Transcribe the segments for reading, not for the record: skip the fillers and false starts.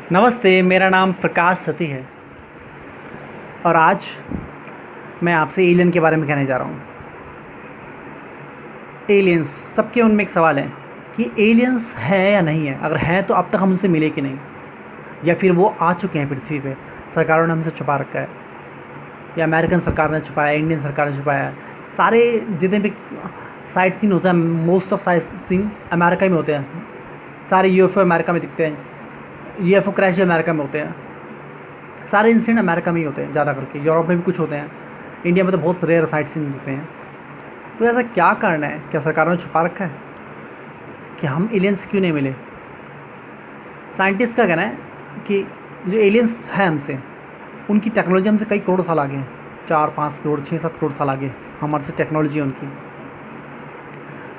नमस्ते, मेरा नाम प्रकाश सती है और आज मैं आपसे एलियन के बारे में कहने जा रहा हूँ। एलियंस, सबके मन में एक सवाल है कि एलियंस है या नहीं है। अगर हैं तो अब तक हम उनसे मिले कि नहीं, या फिर वो आ चुके हैं पृथ्वी पे, सरकारों ने हमसे छुपा रखा है, या अमेरिकन सरकार ने छुपाया, इंडियन सरकार ने छुपाया है। सारे जितने भी साइट सीन होता है, most of side scene America में होते हैं। सारे यूएफओ अमेरिका में दिखते हैं, यूएफओ क्रैश अमेरिका में होते हैं, सारे इंसिडेंट अमेरिका में ही होते हैं ज़्यादा करके। यूरोप में भी कुछ होते हैं, इंडिया में तो बहुत रेयर साइट सीन होते हैं। तो ऐसा क्या कारण है? क्या सरकारों ने छुपा रखा है कि हम एलियंस क्यों नहीं मिले? साइंटिस्ट का कहना है कि जो एलियंस है हमसे, उनकी टेक्नोलॉजी हमसे कई करोड़ साल आगे है। 4-5 करोड़ 6-7 करोड़ साल आगे हमारे से टेक्नोलॉजी है उनकी।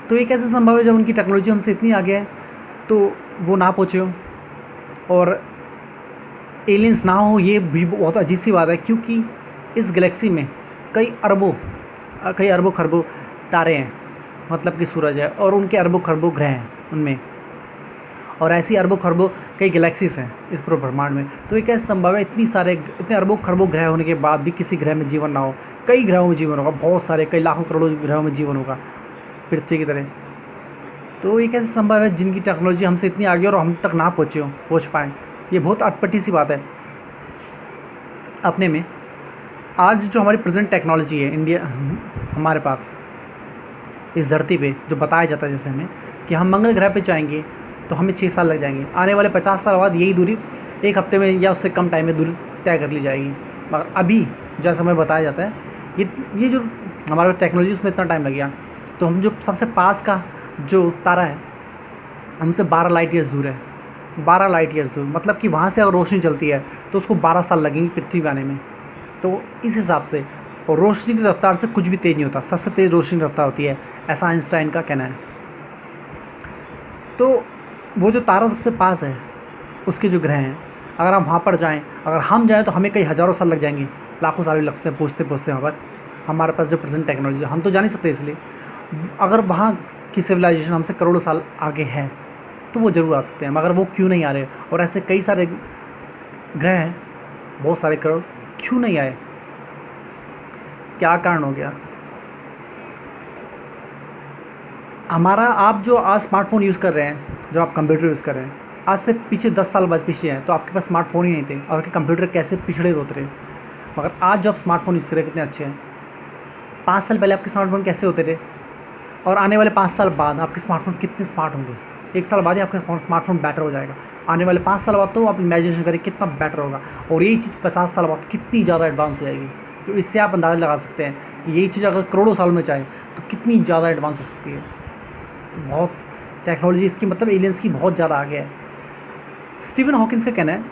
तो ये कैसे संभव है जब उनकी टेक्नोलॉजी हमसे इतनी आगे है तो वो ना पहुँचे हो और एलियंस ना हो? ये भी बहुत अजीब सी बात है, क्योंकि इस गैलेक्सी में कई अरबों खरबों तारे हैं, मतलब कि सूरज है, और उनके अरबों खरबों ग्रह हैं उनमें, और ऐसी अरबों खरबों कई गैलेक्सीज हैं इस पूरे ब्रह्मांड में। तो ये कैसे संभव है इतने अरबों खरबों ग्रह होने के बाद भी किसी ग्रह में जीवन ना हो? कई ग्रहों में जीवन होगा, बहुत सारे, कई लाखों करोड़ों ग्रहों में जीवन होगा पृथ्वी की तरह। तो ये कैसे संभव है जिनकी टेक्नोलॉजी हमसे इतनी आगे और हम तक ना पहुँच पाएँ? ये बहुत अटपटी सी बात है अपने में। आज जो हमारी प्रेजेंट टेक्नोलॉजी है इंडिया, हमारे पास इस धरती पे जो बताया जाता है जैसे हमें कि हम मंगल ग्रह पे जाएंगे तो हमें 6 साल लग जाएंगे, आने वाले 50 साल बाद यही दूरी 1 हफ्ते में या उससे कम टाइम में दूरी तय कर ली जाएगी। मगर अभी जैसा हमें बताया जाता है, ये जो हमारे टेक्नोलॉजी उसमें इतना टाइम लग गया, तो हम जो सबसे पास का जो तारा है हमसे 12 लाइट ईयर्स दूर है। 12 लाइट ईयर्स दूर, मतलब कि वहाँ से अगर रोशनी चलती है तो उसको 12 साल लगेंगे पृथ्वी पे आने में। तो इस हिसाब से, और रोशनी की रफ्तार से कुछ भी तेज़ नहीं होता, सबसे तेज़ रोशनी की रफ्तार होती है, ऐसा आइंस्टाइन का कहना है। तो वो जो तारा सबसे पास है, उसके जो ग्रह हैं, अगर हम वहाँ पर जाएँ, अगर हम जाएँ तो हमें कई हज़ारों साल लग जाएंगे, लाखों साल भी लगते हैं पहुँचते पहुँचते वहाँ पर। हमारे पास जो प्रेजेंट टेक्नोलॉजी हम तो जा नहीं सकते, इसलिए अगर वहाँ की सिविलाइजेशन हमसे करोड़ों साल आगे है तो वो ज़रूर आ सकते हैं। मगर वो क्यों नहीं आ रहे? और ऐसे कई सारे ग्रह हैं, बहुत सारे करोड़, क्यों नहीं आए? क्या कारण हो गया? हमारा, आप जो आज स्मार्टफोन यूज़ कर रहे हैं, जो आप कंप्यूटर यूज़ कर रहे हैं, आज से पीछे 10 साल बाद पीछे हैं तो आपके पास स्मार्टफोन ही नहीं थे और आपके कंप्यूटर कैसे पिछड़े होते रहे। मगर आज जो आप स्मार्टफोन यूज़ कर रहे हैं कितने अच्छे हैं। 5 साल पहले आपके स्मार्टफोन कैसे होते थे, और आने वाले 5 साल बाद आपके स्मार्टफोन कितने स्मार्ट होंगे। 1 साल बाद ही आपका स्मार्टफोन बेटर हो जाएगा, आने वाले 5 साल बाद तो आप इमेजिनेशन करें कितना बेटर होगा, और यही चीज़ 50 साल बाद कितनी ज़्यादा एडवांस हो जाएगी। तो इससे आप अंदाज़ा लगा सकते हैं कि यही चीज़ अगर करोड़ों साल में चाहे तो कितनी ज़्यादा एडवांस हो सकती है। तो बहुत टेक्नोलॉजी इसकी, मतलब एलियंस की, बहुत ज़्यादा आगे है। स्टीवन हॉकिंस का कहना है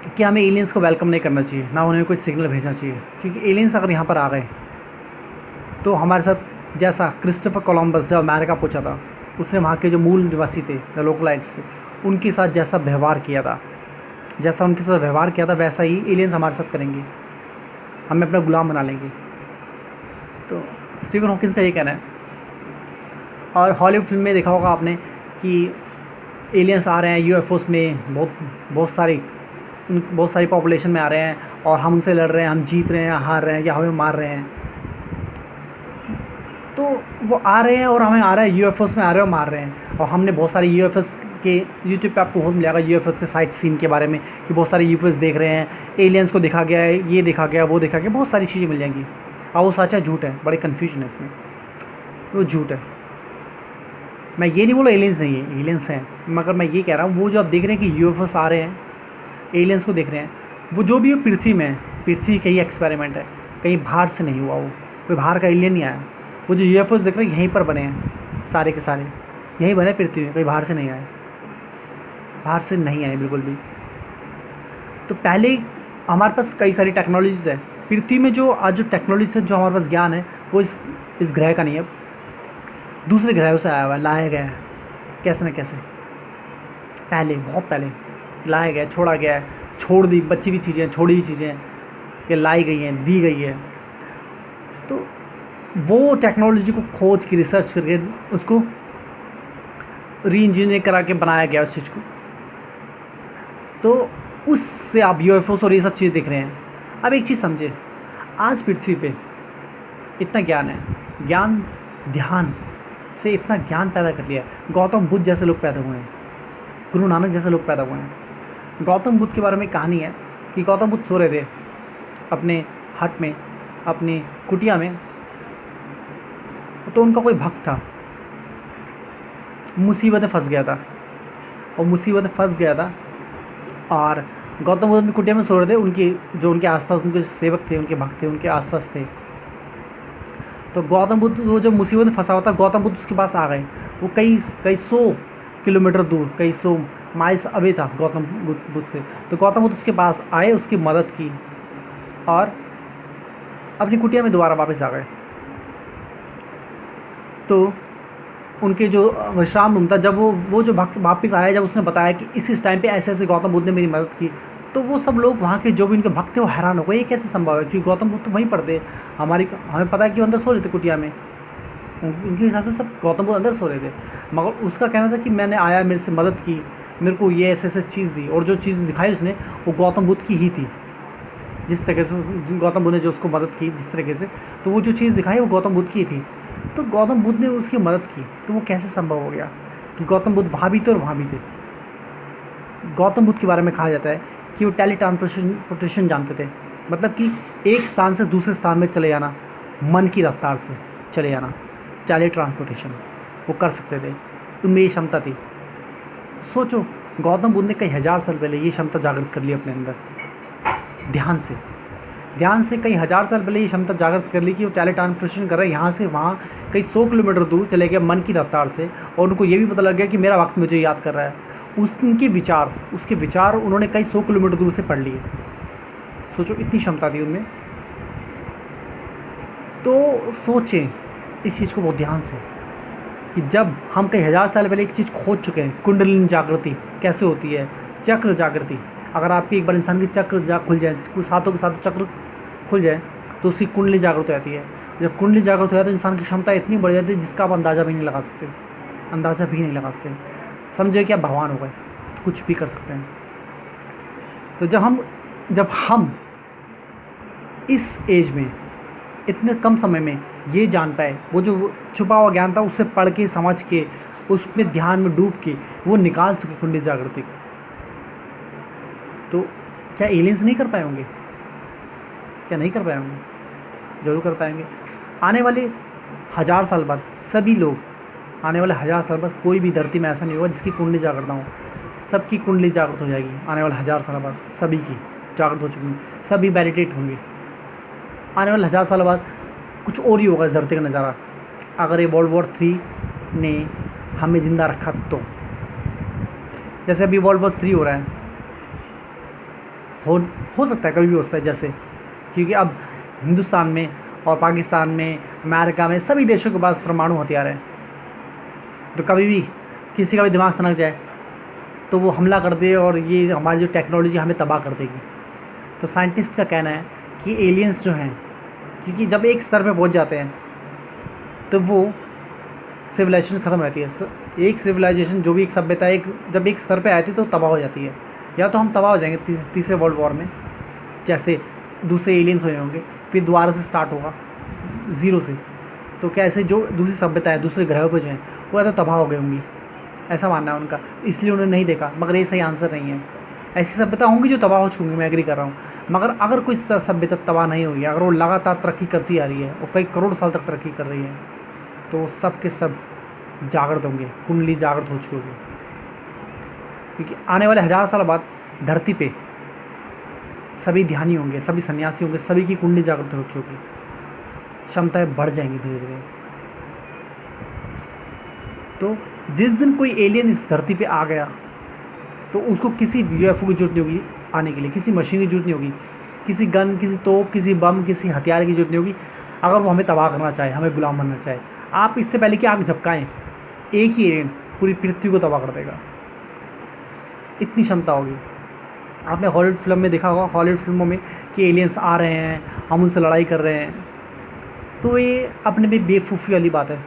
कि हमें एलियंस को वेलकम नहीं करना चाहिए, ना उन्हें कोई सिग्नल भेजना चाहिए, क्योंकि एलियंस अगर यहाँ पर आ गए तो हमारे साथ, जैसा क्रिस्टोफर कोलंबस जब अमेरिका पहुंचा था, उसने वहाँ के जो मूल निवासी थे, जो लोकलाइट्स थे, उनके साथ जैसा व्यवहार किया था, वैसा ही एलियंस हमारे साथ करेंगे, हमें अपना गुलाम बना लेंगे। तो स्टीवन हॉकिंस का ये कहना है। और हॉलीवुड फिल्म में देखा होगा आपने कि एलियंस आ रहे हैं यूएफओस में, बहुत सारी पॉपुलेशन में आ रहे हैं और हम उनसे लड़ रहे हैं, हम जीत रहे हैं, हार रहे हैं, या हमें मार रहे हैं। तो वो आ रहे हैं और हमें आ रहा है, यूएफओस में आ रहे हैं और मार रहे हैं। और हमने बहुत सारे यूएफओस के, यूट्यूब पे आपको बहुत मिलेगा यूएफओस के साइट सीन के बारे में, कि बहुत सारे यूएफओस देख रहे हैं, एलियंस को देखा गया है, ये देखा गया, वो देखा गया, बहुत सारी चीज़ें मिल जाएंगी। और वो सच है झूठ है, बड़ी कन्फ्यूजन है इसमें, वो झूठ है। मैं ये नहीं बोला एलियंस नहीं है, एलियंस हैं, मगर मैं ये कह रहा हूँ वो जो आप देख रहे हैं कि यूएफओस आ रहे हैं, एलियंस को देख रहे हैं, वो जो भी पृथ्वी में है, पृथ्वी का ही एक्सपेरिमेंट है, कहीं बाहर से नहीं हुआ, वो कोई बाहर का एलियन नहीं आया। वो जो यूएफओस देख रहे हैं यहीं पर बने हैं, सारे के सारे यहीं बने पृथ्वी में, कहीं बाहर से नहीं आए, बिल्कुल भी। तो पहले हमारे पास कई सारी टेक्नोलॉजीज़ है पृथ्वी में, जो आज जो टेक्नोलॉजी से जो हमारे पास ज्ञान है वो इस ग्रह का नहीं है, दूसरे ग्रहों से आया हुआ है, लाया गया है कैसे न कैसे, बहुत पहले लाया गया, छोड़ा गया है, बची हुई चीज़ें, छोड़ी हुई चीज़ें ये लाई गई हैं, दी गई है। तो वो टेक्नोलॉजी को खोज के, रिसर्च करके, उसको री इंजीनियरिंग करा के बनाया गया उस चीज़ को। तो उससे आप यूएफओस और ये सब चीज़ें देख रहे हैं। अब एक चीज़ समझे, आज पृथ्वी पे इतना ज्ञान है, ज्ञान ध्यान से इतना ज्ञान पैदा कर लिया है। गौतम बुद्ध जैसे लोग पैदा हुए हैं, गुरु नानक जैसे लोग पैदा हुए हैं। गौतम बुद्ध के बारे में कहानी है कि गौतम बुद्ध सो रहे थे अपने हट में, अपनी कुटिया में, तो उनका कोई भक्त था, मुसीबत में फंस गया था, और मुसीबत में फंस गया था। और गौतम बुद्ध अपनी कुटिया में सो रहे थे, उनके आसपास उनके सेवक थे, उनके भक्त थे, उनके आसपास थे। तो गौतम बुद्ध वो जब मुसीबत में फंसा होता, गौतम बुद्ध उसके पास आ गए। वो कई सौ किलोमीटर दूर, कई सौ माइल्स अवे था गौतम बुद्ध से। तो गौतम बुद्ध उसके पास आए, उसकी मदद की और अपनी कुटिया में दोबारा वापस आ गए। तो उनके जो विश्राम रूम था, जब वो जो भक्त वापस आया, जब उसने बताया कि इस टाइम पे ऐसे ऐसे गौतम बुद्ध ने मेरी मदद की, तो वो सब लोग वहाँ के जो भी उनके भक्त थे वो हैरान हो गए, ये कैसे संभव है, क्योंकि गौतम बुद्ध तो वहीं पर थे, हमें पता है कि वो अंदर सो रहे थे कुटिया में। उनके हिसाब से सब गौतम बुद्ध अंदर सो रहे थे, मगर उसका कहना था कि मैंने आया, मेरे से मदद की, मेरे को ये ऐसे ऐसे चीज़ दी, और जो चीज़ दिखाई उसने वो गौतम बुद्ध की ही थी। जिस तरीके से गौतम बुद्ध ने जो उसको मदद की, जिस तरीके से, तो वो जो चीज़ दिखाई वो गौतम बुद्ध की थी। तो गौतम बुद्ध ने उसकी मदद की, तो वो कैसे संभव हो गया कि गौतम बुद्ध वहाँ भी थे और वहाँ भी थे। गौतम बुद्ध के बारे में कहा जाता है कि वो टेली ट्रांसपोर्टेशन जानते थे, मतलब कि एक स्थान से दूसरे स्थान में चले जाना, मन की रफ्तार से चले जाना, टेली ट्रांसपोर्टेशन वो कर सकते थे, उनमें ये क्षमता थी। सोचो, गौतम बुद्ध ने कई हज़ार साल पहले ये क्षमता जागृत कर ली अपने अंदर, ध्यान से कई हज़ार साल पहले ये क्षमता जागृत कर ली कि वो टेली ट्रांसपोर्टेशन कर रहे हैं, यहाँ से वहाँ कई 100 किलोमीटर दूर चले गए मन की रफ्तार से, और उनको ये भी पता लग गया कि मेरा वक्त मुझे याद कर रहा है। उसके विचार उन्होंने कई 100 किलोमीटर दूर से पढ़ लिए। सोचो, इतनी क्षमता थी उनमें। तो सोचें इस चीज़ को बहुत ध्यान से कि जब हम कई हज़ार साल पहले एक चीज़ खोज चुके हैं, कुंडलिनी जागृति कैसे होती है, चक्र जागृति। अगर आपकी एक बार इंसान की चक्र खुल जाए, सातों के सातों चक्र खुल जाए, तो उसकी कुंडली जागृत हो जाती है। जब कुंडली जागृत हो जाती है तो इंसान की क्षमता इतनी बढ़ जाती है जिसका आप अंदाज़ा भी नहीं लगा सकते, समझे कि आप भगवान हो गए, कुछ भी कर सकते हैं। तो जब हम इस एज में इतने कम समय में ये जान पाए, वो जो छुपा हुआ ज्ञान था उसे पढ़ के, समझ के, उसमें ध्यान में डूब के वो निकाल सके कुंडली जागृति, तो क्या एलियंस नहीं कर पाए होंगे? क्या नहीं कर पाए होंगे? ज़रूर कर पाएंगे। आने वाले 1000 साल बाद सभी लोग, आने वाले 1000 साल बाद कोई भी धरती में ऐसा नहीं होगा जिसकी कुंडली जागृत ना हो। सबकी कुंडली जागृत हो जाएगी आने वाले 1000 साल बाद, सभी की जागृत हो चुकी है, सभी मेडिटेट होंगे। आने वाले 1000 साल बाद कुछ और ही होगा इस धरती का नज़ारा, अगर ये World War 3 ने हमें ज़िंदा रखा तो। जैसे अभी World War 3 हो रहा है, हो सकता है कभी भी हो सकता है, जैसे, क्योंकि अब हिंदुस्तान में और पाकिस्तान में, अमेरिका में, सभी देशों के पास परमाणु हथियार हैं। तो कभी भी किसी का भी दिमाग सनक जाए तो वो हमला कर दे और ये हमारी जो टेक्नोलॉजी हमें तबाह कर देगी। तो साइंटिस्ट का कहना है कि एलियंस जो हैं, क्योंकि जब एक स्तर पे पहुंच जाते हैं तो वो सिविलाइजेशन ख़त्म हो जाती है। एक सिविलाइजेशन, जो भी एक सभ्यता जब एक स्तर पे आती है तो तबाह हो जाती है। या तो हम तबाह हो जाएंगे तीसरे वर्ल्ड वॉर में, जैसे दूसरे एलियंस हुए होंगे, फिर दोबारा से स्टार्ट होगा ज़ीरो से। तो क्या ऐसे जो दूसरी सभ्यता है, दूसरे ग्रहों पर जो हैं, वो या तो तबाह हो गई होंगी, ऐसा मानना है उनका, इसलिए उन्होंने नहीं देखा। मगर ये सही आंसर नहीं है। ऐसी सभ्यता होंगी जो तबाह हो चुकी होंगी, मैं एग्री कर रहा हूँ। मगर अगर कोई सभ्यता तबाह नहीं हुई, अगर वो लगातार तरक्की करती आ रही है और कई करोड़ साल तक तरक्की कर रही है, तो सब के सब जागृत होंगे, कुंडली जागृत हो चुकी होगी। क्योंकि आने वाले 1000 साल बाद धरती पे सभी ध्यानी होंगे, सभी सन्यासी होंगे, सभी की कुंडली जागृत हो चुकी होगी, क्षमताएं बढ़ जाएंगी धीरे धीरे। तो जिस दिन कोई एलियन इस धरती पे आ गया तो उसको किसी यूएफओ की जरूरत नहीं होगी आने के लिए, किसी मशीन की जरूरत नहीं होगी, किसी गन, किसी तोप, किसी बम, किसी हथियार की जरूरत नहीं होगी। अगर वो हमें तबाह करना चाहे, हमें गुलाम बनना चाहे, आप इससे पहले कि आग झपकाएं, एक ही एलियन पूरी पृथ्वी को तबाह कर देगा, इतनी क्षमता होगी। आपने हॉलीवुड फिल्म में देखा होगा, हॉलीवुड फिल्मों में कि एलियंस आ रहे हैं, हम उनसे लड़ाई कर रहे हैं। तो ये अपने में बेवकूफ़ी वाली बात है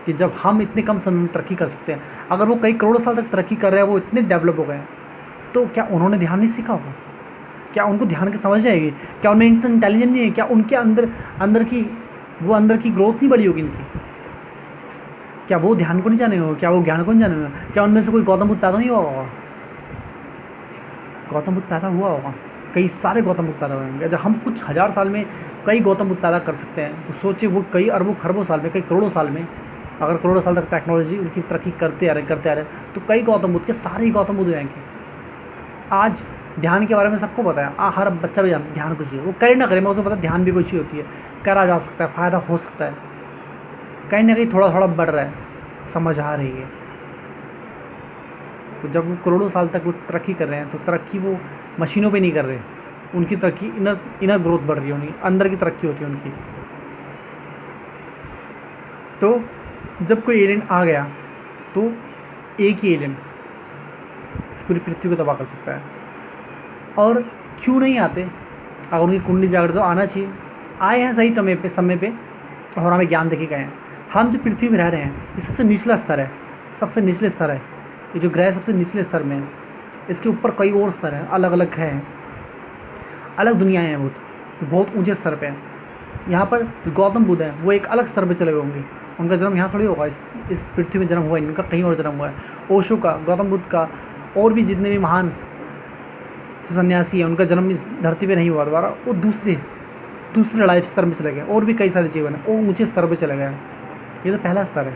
कि जब हम इतने कम समय में तरक्की कर सकते हैं, अगर वो कई करोड़ साल तक तरक्की कर रहे हैं, वो इतने डेवलप हो गए हैं, तो क्या उन्होंने ध्यान नहीं सीखा होगा? क्या उनको ध्यान की समझ नहीं आएगी? क्या उनमें इतना इंटेलिजेंट नहीं है? क्या उनके अंदर अंदर की ग्रोथ नहीं बढ़ी होगी इनकी? क्या वो ध्यान को नहीं जाने होगा? क्या वो ज्ञान को नहीं जाने होगा? क्या उनमें से कोई गौतम बुद्ध पैदा नहीं हुआ होगा? गौतम बुद्ध पैदा हुआ होगा, कई सारे गौतम बुद्ध पैदा हुए होंगे। जब हम कुछ हज़ार साल में कई गौतम बुद्ध पैदा कर सकते हैं, तो सोचिए वो कई अरबों खरबों साल में, कई करोड़ों साल में, अगर करोड़ों साल तक टेक्नोलॉजी उनकी तरक्की करते आ रहे, तो कई गौतम बुद्ध के सारे ही गौतम बुद्ध हो जाएंगे। आज ध्यान के बारे में सबको पता है, हर बच्चा भी जानता है ध्यान कुछ चाहिए, वो करे ना करे, मैं उसे पता है ध्यान भी कुछ ही होती है, करा जा सकता है, फ़ायदा हो सकता है, कहीं ना कहीं थोड़ा थोड़ा बढ़ रहा है, समझ आ रही है। तो जब वो करोड़ों साल तक वो तरक्की कर रहे हैं, तो तरक्की वो मशीनों पे नहीं कर रहे, उनकी तरक्की इनर ग्रोथ बढ़ रही है, उनकी अंदर की तरक्की होती है उनकी। तो जब कोई एलियन आ गया, तो एक ही एलियन इस पूरी पृथ्वी को तबाह कर सकता है। और क्यों नहीं आते? अगर उनकी कुंडली जागृत तो आना चाहिए। आए हैं सही समय पे और हमें ज्ञान देके गए हैं। हम जो पृथ्वी में रह रहे हैं, ये सबसे निचला स्तर है, सबसे निचले स्तर है। ये जो ग्रह सबसे निचले स्तर में है, इसके ऊपर कई और स्तर हैं, अलग अलग ग्रह हैं, अलग दुनियाएँ हैं, जो बहुत ऊंचे स्तर पे हैं। यहाँ पर जो गौतम बुद्ध हैं, वो एक अलग स्तर पे चले गए होंगे। उनका जन्म यहाँ थोड़ी होगा, इस पृथ्वी में जन्म हुआ है, इनका कहीं और जन्म हुआ है। ओशो का, गौतम बुद्ध का, और भी जितने भी महान सन्यासी हैं, उनका जन्म इस धरती पे नहीं हुआ दोबारा, वो दूसरे लाइफ स्तर में चले गए। और भी कई सारे जीवन हैं, वो ऊँचे स्तर पे चले गए हैं। ये तो पहला स्तर है,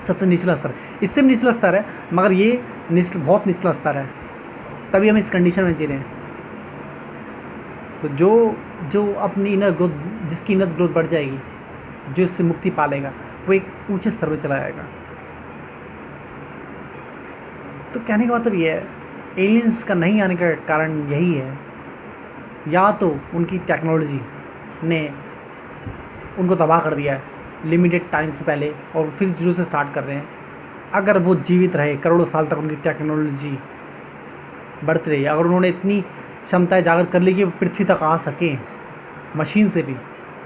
सबसे निचला स्तर। इससे भी निचला स्तर है, मगर ये बहुत निचला स्तर है, तभी हम इस कंडीशन में जी रहे हैं। तो जो अपनी इनर ग्रोथ, जिसकी इनर ग्रोथ बढ़ जाएगी, जो इससे मुक्ति पालेगा, वो एक ऊंचे स्तर पर चला जाएगा। तो कहने का मतलब ये है, एलियंस का नहीं आने का कारण यही है, या तो उनकी टेक्नोलॉजी ने उनको तबाह कर दिया है लिमिटेड टाइम से पहले, और फिर जीरो से स्टार्ट कर रहे हैं। अगर वो जीवित रहे करोड़ों साल तक, उनकी टेक्नोलॉजी बढ़ती रही, अगर उन्होंने इतनी क्षमताएं जागृत कर ली कि वो पृथ्वी तक आ सकें मशीन से भी,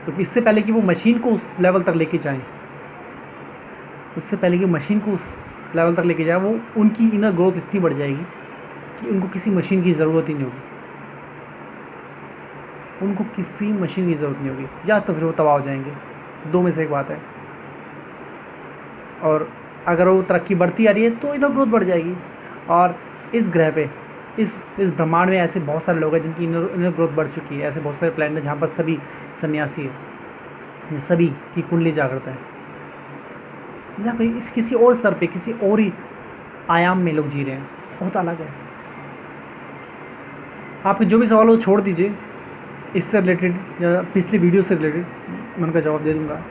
तो इससे पहले कि वो मशीन को उस लेवल तक लेके जाएं, वो उनकी इनर ग्रोथ इतनी बढ़ जाएगी कि उनको किसी मशीन की ज़रूरत ही नहीं होगी, या तो फिर वो तबाह हो जाएंगे। दो में से एक बात है। और अगर वो तरक्की बढ़ती आ रही है, तो इनर ग्रोथ बढ़ जाएगी। और इस ग्रह पे, इस ब्रह्मांड में ऐसे बहुत सारे लोग हैं जिनकी इनर ग्रोथ बढ़ चुकी है। ऐसे बहुत सारे प्लैनेट हैं जहाँ पर सभी सन्यासी है, सभी की कुंडली जागृत है, जहाँ कहीं इस किसी और स्तर पे, किसी और ही आयाम में लोग जी रहे हैं, बहुत अलग है। आपके जो भी सवाल हो छोड़ दीजिए, इससे रिलेटेड या पिछली वीडियो से रिलेटेड मैं उनका जवाब दे दूँगा।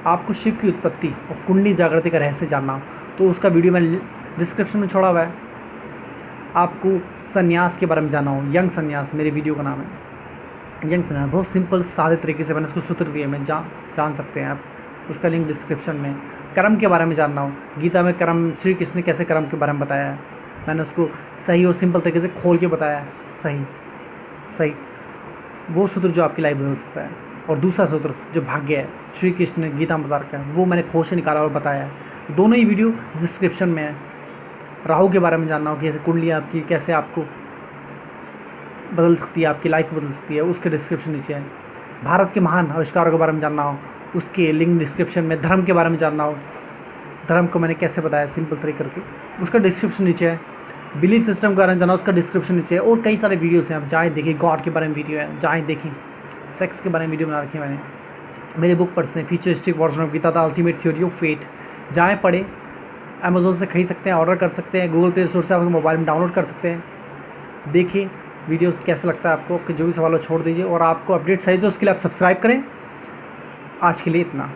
आपको शिव की उत्पत्ति और कुंडली जागृति का रहस्य जानना हो, तो उसका वीडियो मैंने डिस्क्रिप्शन में छोड़ा हुआ है। आपको संन्यास के बारे में जानना हो, यंग संन्यास मेरे वीडियो का नाम है, यंग संन्यास, बहुत सिंपल सादे तरीके से मैंने उसको सूत्र दिए, मैं जान सकते हैं आप, उसका लिंक डिस्क्रिप्शन में। कर्म के बारे में जानना हो, गीता में कर्म, श्री कृष्ण ने कैसे कर्म के बारे में बताया है, मैंने उसको सही और सिंपल तरीके से खोल के बताया है, सही वो सूत्र जो आपकी लाइफ बदल सकता है। और दूसरा सूत्र जो भाग्य है, श्री कृष्ण ने गीता में बता रखा है, वो मैंने खोज से निकाला और बताया है। दोनों ही वीडियो डिस्क्रिप्शन में है। राहु के बारे में जानना हो कि ऐसे कुंडली आपकी कैसे आपको बदल सकती है, आपकी लाइफ बदल सकती है, उसके डिस्क्रिप्शन नीचे है। भारत के महान आविष्कारों के बारे में जानना हो, उसके लिंक डिस्क्रिप्शन में। धर्म के बारे में जानना हो, धर्म को मैंने कैसे बताया सिंपल तरीके करके, उसका डिस्क्रिप्शन नीचे है। बिलीफ सिस्टम के बारे में जानना, उसका डिस्क्रिप्शन नीचे है। और कई सारे वीडियोस हैं, आप जाएँ देखिए। गॉड के बारे में वीडियो है, जाएँ देखें। सेक्स के बारे में वीडियो बना रखी है मैंने, मेरे बुक पढ़ते हैं, futuristic version of Gita, the ultimate theory of fate. जाएँ पढ़े, अमेज़ोन से खरीद सकते हैं, ऑर्डर कर सकते हैं, गूगल प्ले स्टोर से आपके मोबाइल में डाउनलोड कर सकते हैं। देखिए वीडियोस कैसा लगता है आपको, कि जो भी सवाल हो छोड़ दीजिए। और आपको अपडेट चाहिए तो उसके लिए आप सब्सक्राइब करें। आज के लिए इतना।